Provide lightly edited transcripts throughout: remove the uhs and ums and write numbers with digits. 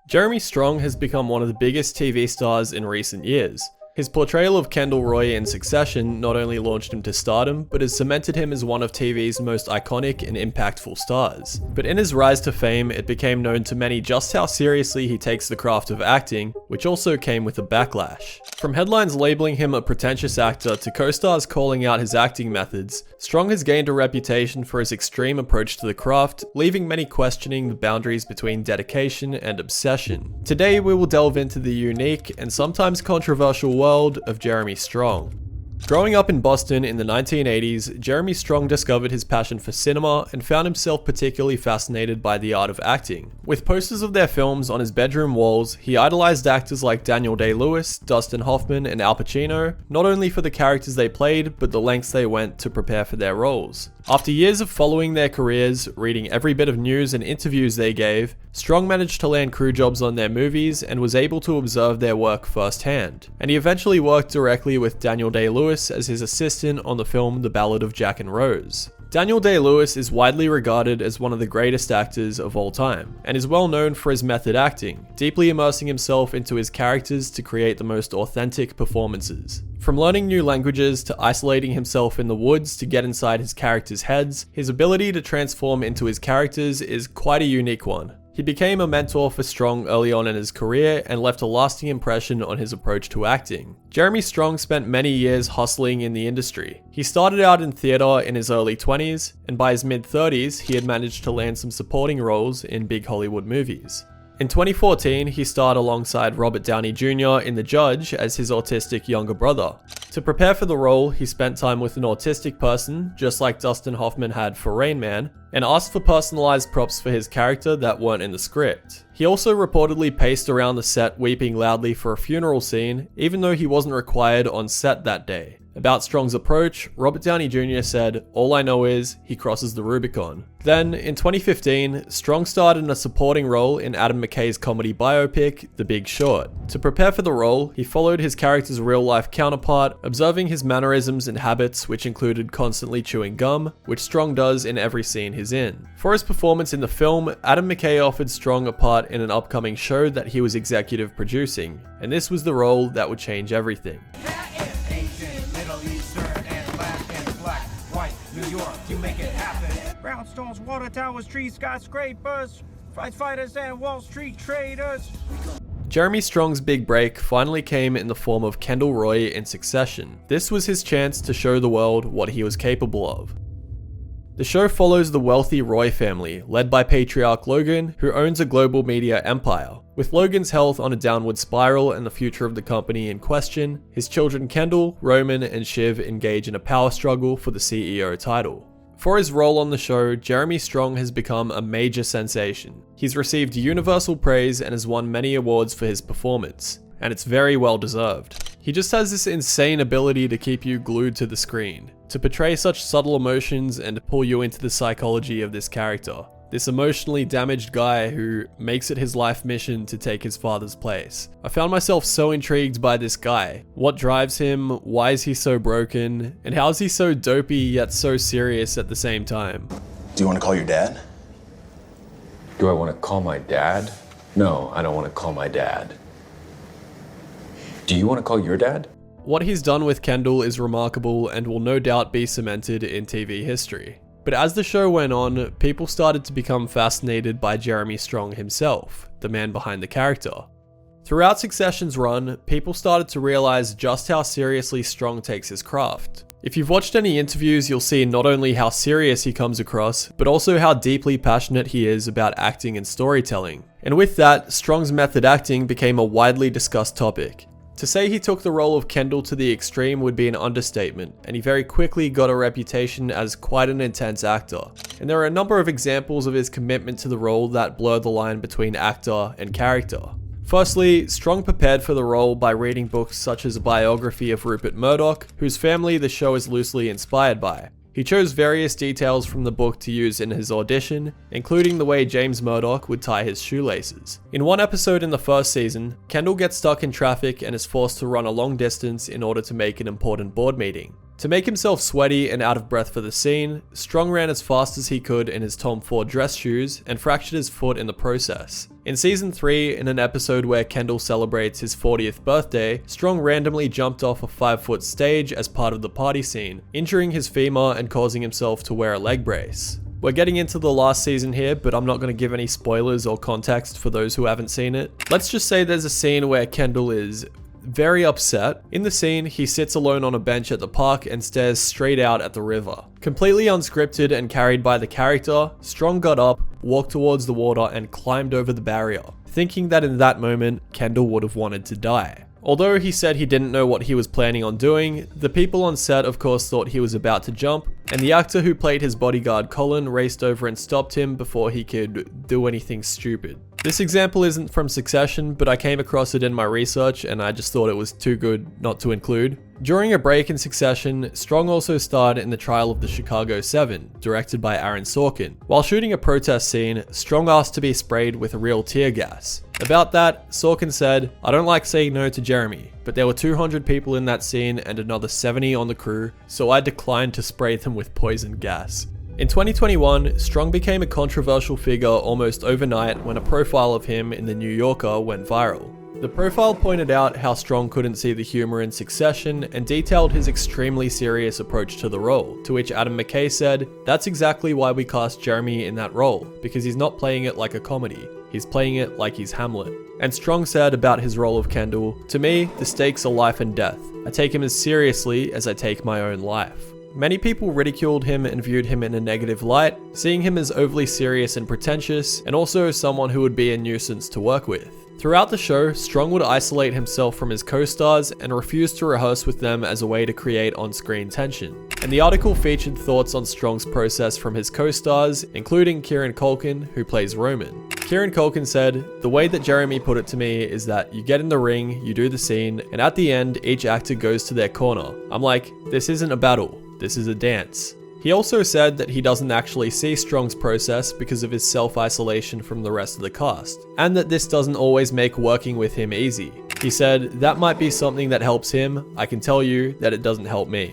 Jeremy Strong has become one of the biggest TV stars in recent years. His portrayal of Kendall Roy in Succession not only launched him to stardom, but has cemented him as one of TV's most iconic and impactful stars. But in his rise to fame, it became known to many just how seriously he takes the craft of acting, which also came with a backlash. From headlines labeling him a pretentious actor to co-stars calling out his acting methods, Strong has gained a reputation for his extreme approach to the craft, leaving many questioning the boundaries between dedication and obsession. Today we will delve into the unique and sometimes controversial world of Jeremy Strong. Growing up in Boston in the 1980s, Jeremy Strong discovered his passion for cinema and found himself particularly fascinated by the art of acting. With posters of their films on his bedroom walls, he idolized actors like Daniel Day-Lewis, Dustin Hoffman, and Al Pacino, not only for the characters they played, but the lengths they went to prepare for their roles. After years of following their careers, reading every bit of news and interviews they gave, Strong managed to land crew jobs on their movies and was able to observe their work firsthand. And he eventually worked directly with Daniel Day-Lewis as his assistant on the film The Ballad of Jack and Rose. Daniel Day-Lewis is widely regarded as one of the greatest actors of all time, and is well known for his method acting, deeply immersing himself into his characters to create the most authentic performances. From learning new languages to isolating himself in the woods to get inside his characters' heads, his ability to transform into his characters is quite a unique one. He became a mentor for Strong early on in his career and left a lasting impression on his approach to acting. Jeremy Strong spent many years hustling in the industry. He started out in theatre in his early 20s, and by his mid-30s he had managed to land some supporting roles in big Hollywood movies. In 2014, he starred alongside Robert Downey Jr. in The Judge as his autistic younger brother. To prepare for the role, he spent time with an autistic person, just like Dustin Hoffman had for Rain Man, and asked for personalized props for his character that weren't in the script. He also reportedly paced around the set weeping loudly for a funeral scene, even though he wasn't required on set that day. About Strong's approach, Robert Downey Jr. said, "All I know is, he crosses the Rubicon." Then, in 2015, Strong starred in a supporting role in Adam McKay's comedy biopic, The Big Short. To prepare for the role, he followed his character's real-life counterpart, observing his mannerisms and habits, which included constantly chewing gum, which Strong does in every scene he's in. For his performance in the film, Adam McKay offered Strong a part in an upcoming show that he was executive producing, and this was the role that would change everything. You make it happen. Brownstones, water towers, trees, skyscrapers, prize fighters, and Wall Street traders. Jeremy Strong's big break finally came in the form of Kendall Roy in Succession. This was his chance to show the world what he was capable of. The show follows the wealthy Roy family, led by patriarch Logan, who owns a global media empire. With Logan's health on a downward spiral and the future of the company in question, his children Kendall, Roman, and Shiv engage in a power struggle for the CEO title. For his role on the show, Jeremy Strong has become a major sensation. He's received universal praise and has won many awards for his performance, and it's very well deserved. He just has this insane ability to keep you glued to the screen, to portray such subtle emotions and to pull you into the psychology of this character. This emotionally damaged guy who makes it his life mission to take his father's place. I found myself so intrigued by this guy. What drives him, why is he so broken, and how is he so dopey yet so serious at the same time? Do you want to call your dad? Do I want to call my dad? No, I don't want to call my dad. Do you want to call your dad? What he's done with Kendall is remarkable and will no doubt be cemented in TV history. But as the show went on, people started to become fascinated by Jeremy Strong himself, the man behind the character. Throughout Succession's run, people started to realize just how seriously Strong takes his craft. If you've watched any interviews, you'll see not only how serious he comes across, but also how deeply passionate he is about acting and storytelling. And with that, Strong's method acting became a widely discussed topic. To say he took the role of Kendall to the extreme would be an understatement, and he very quickly got a reputation as quite an intense actor. And there are a number of examples of his commitment to the role that blur the line between actor and character. Firstly, Strong prepared for the role by reading books such as a biography of Rupert Murdoch, whose family the show is loosely inspired by. He chose various details from the book to use in his audition, including the way James Murdoch would tie his shoelaces. In one episode in the first season, Kendall gets stuck in traffic and is forced to run a long distance in order to make an important board meeting. To make himself sweaty and out of breath for the scene, Strong ran as fast as he could in his Tom Ford dress shoes and fractured his foot in the process. In season 3, in an episode where Kendall celebrates his 40th birthday, Strong randomly jumped off a 5-foot stage as part of the party scene, injuring his femur and causing himself to wear a leg brace. We're getting into the last season here, but I'm not going to give any spoilers or context for those who haven't seen it. Let's just say there's a scene where Kendall is very upset. In the scene, he sits alone on a bench at the park and stares straight out at the river. Completely unscripted and carried by the character, Strong got up, walked towards the water and climbed over the barrier, thinking that in that moment, Kendall would have wanted to die. Although he said he didn't know what he was planning on doing, the people on set of course thought he was about to jump, and the actor who played his bodyguard Colin raced over and stopped him before he could do anything stupid. This example isn't from Succession, but I came across it in my research and I just thought it was too good not to include. During a break in Succession, Strong also starred in the Trial of the Chicago 7, directed by Aaron Sorkin. While shooting a protest scene, Strong asked to be sprayed with real tear gas. About that, Sorkin said, "I don't like saying no to Jeremy, but there were 200 people in that scene and another 70 on the crew, so I declined to spray them with poison gas." In 2021, Strong became a controversial figure almost overnight when a profile of him in The New Yorker went viral. The profile pointed out how Strong couldn't see the humor in Succession and detailed his extremely serious approach to the role, to which Adam McKay said, "That's exactly why we cast Jeremy in that role, because he's not playing it like a comedy, he's playing it like he's Hamlet." And Strong said about his role of Kendall, "To me, the stakes are life and death. I take him as seriously as I take my own life." Many people ridiculed him and viewed him in a negative light, seeing him as overly serious and pretentious, and also someone who would be a nuisance to work with. Throughout the show, Strong would isolate himself from his co-stars and refuse to rehearse with them as a way to create on-screen tension. And the article featured thoughts on Strong's process from his co-stars, including Kieran Culkin, who plays Roman. Kieran Culkin said, "The way that Jeremy put it to me is that you get in the ring, you do the scene, and at the end, each actor goes to their corner. I'm like, this isn't a battle, this is a dance." He also said that he doesn't actually see Strong's process because of his self-isolation from the rest of the cast, and that this doesn't always make working with him easy. He said, "That might be something that helps him, I can tell you that it doesn't help me."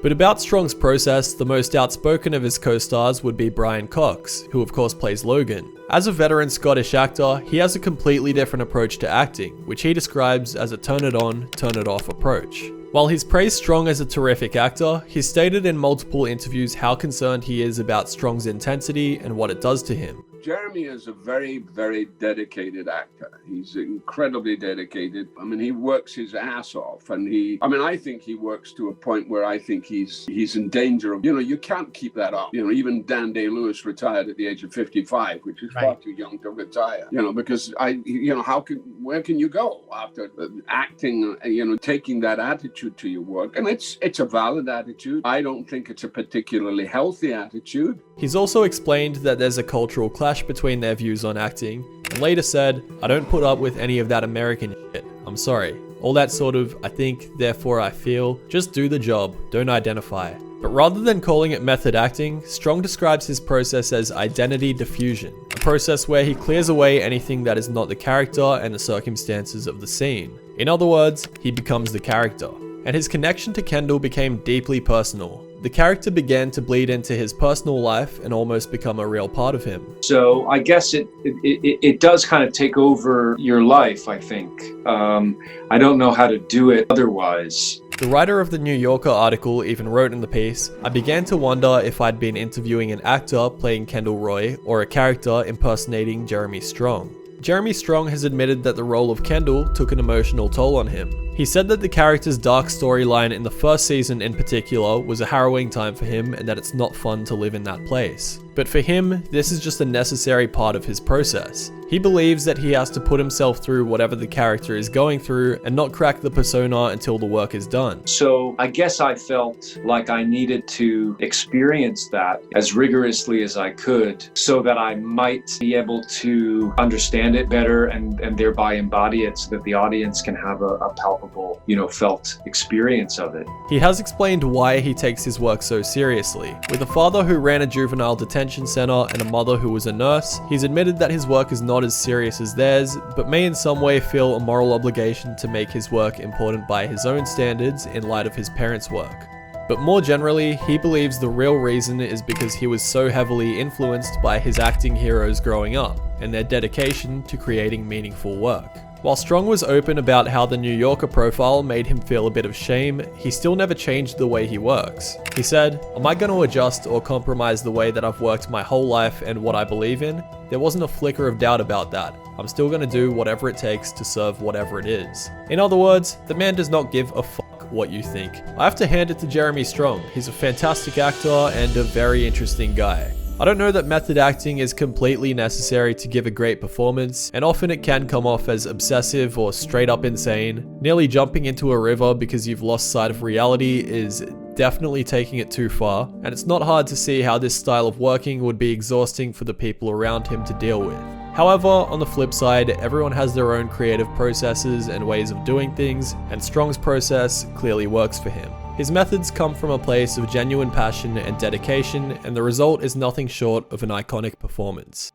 But about Strong's process, the most outspoken of his co-stars would be Brian Cox, who of course plays Logan. As a veteran Scottish actor, he has a completely different approach to acting, which he describes as a turn it on, turn it off approach. While he's praised Strong as a terrific actor, he's stated in multiple interviews how concerned he is about Strong's intensity and what it does to him. Jeremy is a very, very dedicated actor. He's incredibly dedicated. I mean, he works his ass off, and I think he works to a point where I think he's in danger of, you can't keep that up. Even Dan Day-Lewis retired at the age of 55, which is far too young to retire. Because where can you go after acting, taking that attitude to your work? And it's a valid attitude. I don't think it's a particularly healthy attitude. He's also explained that there's a cultural clash between their views on acting, and later said, "I don't put up with any of that American shit. I'm sorry. All that sort of, I think, therefore I feel, just do the job, don't identify." But rather than calling it method acting, Strong describes his process as identity diffusion, a process where he clears away anything that is not the character and the circumstances of the scene. In other words, he becomes the character. And his connection to Kendall became deeply personal. The character began to bleed into his personal life and almost become a real part of him. So I guess it does kind of take over your life, I think. I don't know how to do it otherwise. The writer of the New Yorker article even wrote in the piece, "I began to wonder if I'd been interviewing an actor playing Kendall Roy or a character impersonating Jeremy Strong." Jeremy Strong has admitted that the role of Kendall took an emotional toll on him. He said that the character's dark storyline in the first season in particular was a harrowing time for him and that it's not fun to live in that place. But for him, this is just a necessary part of his process. He believes that he has to put himself through whatever the character is going through and not crack the persona until the work is done. So I guess I felt like I needed to experience that as rigorously as I could so that I might be able to understand it better and thereby embody it so that the audience can have a palpable, felt experience of it. He has explained why he takes his work so seriously. With a father who ran a juvenile detention center and a mother who was a nurse, he's admitted that his work is not as serious as theirs, but may in some way feel a moral obligation to make his work important by his own standards in light of his parents' work. But more generally, he believes the real reason is because he was so heavily influenced by his acting heroes growing up, and their dedication to creating meaningful work. While Strong was open about how the New Yorker profile made him feel a bit of shame, he still never changed the way he works. He said, "Am I going to adjust or compromise the way that I've worked my whole life and what I believe in? There wasn't a flicker of doubt about that. I'm still going to do whatever it takes to serve whatever it is." In other words, the man does not give a fuck what you think. I have to hand it to Jeremy Strong. He's a fantastic actor and a very interesting guy. I don't know that method acting is completely necessary to give a great performance, and often it can come off as obsessive or straight up insane. Nearly jumping into a river because you've lost sight of reality is definitely taking it too far, and it's not hard to see how this style of working would be exhausting for the people around him to deal with. However, on the flip side, everyone has their own creative processes and ways of doing things, and Strong's process clearly works for him. His methods come from a place of genuine passion and dedication, and the result is nothing short of an iconic performance.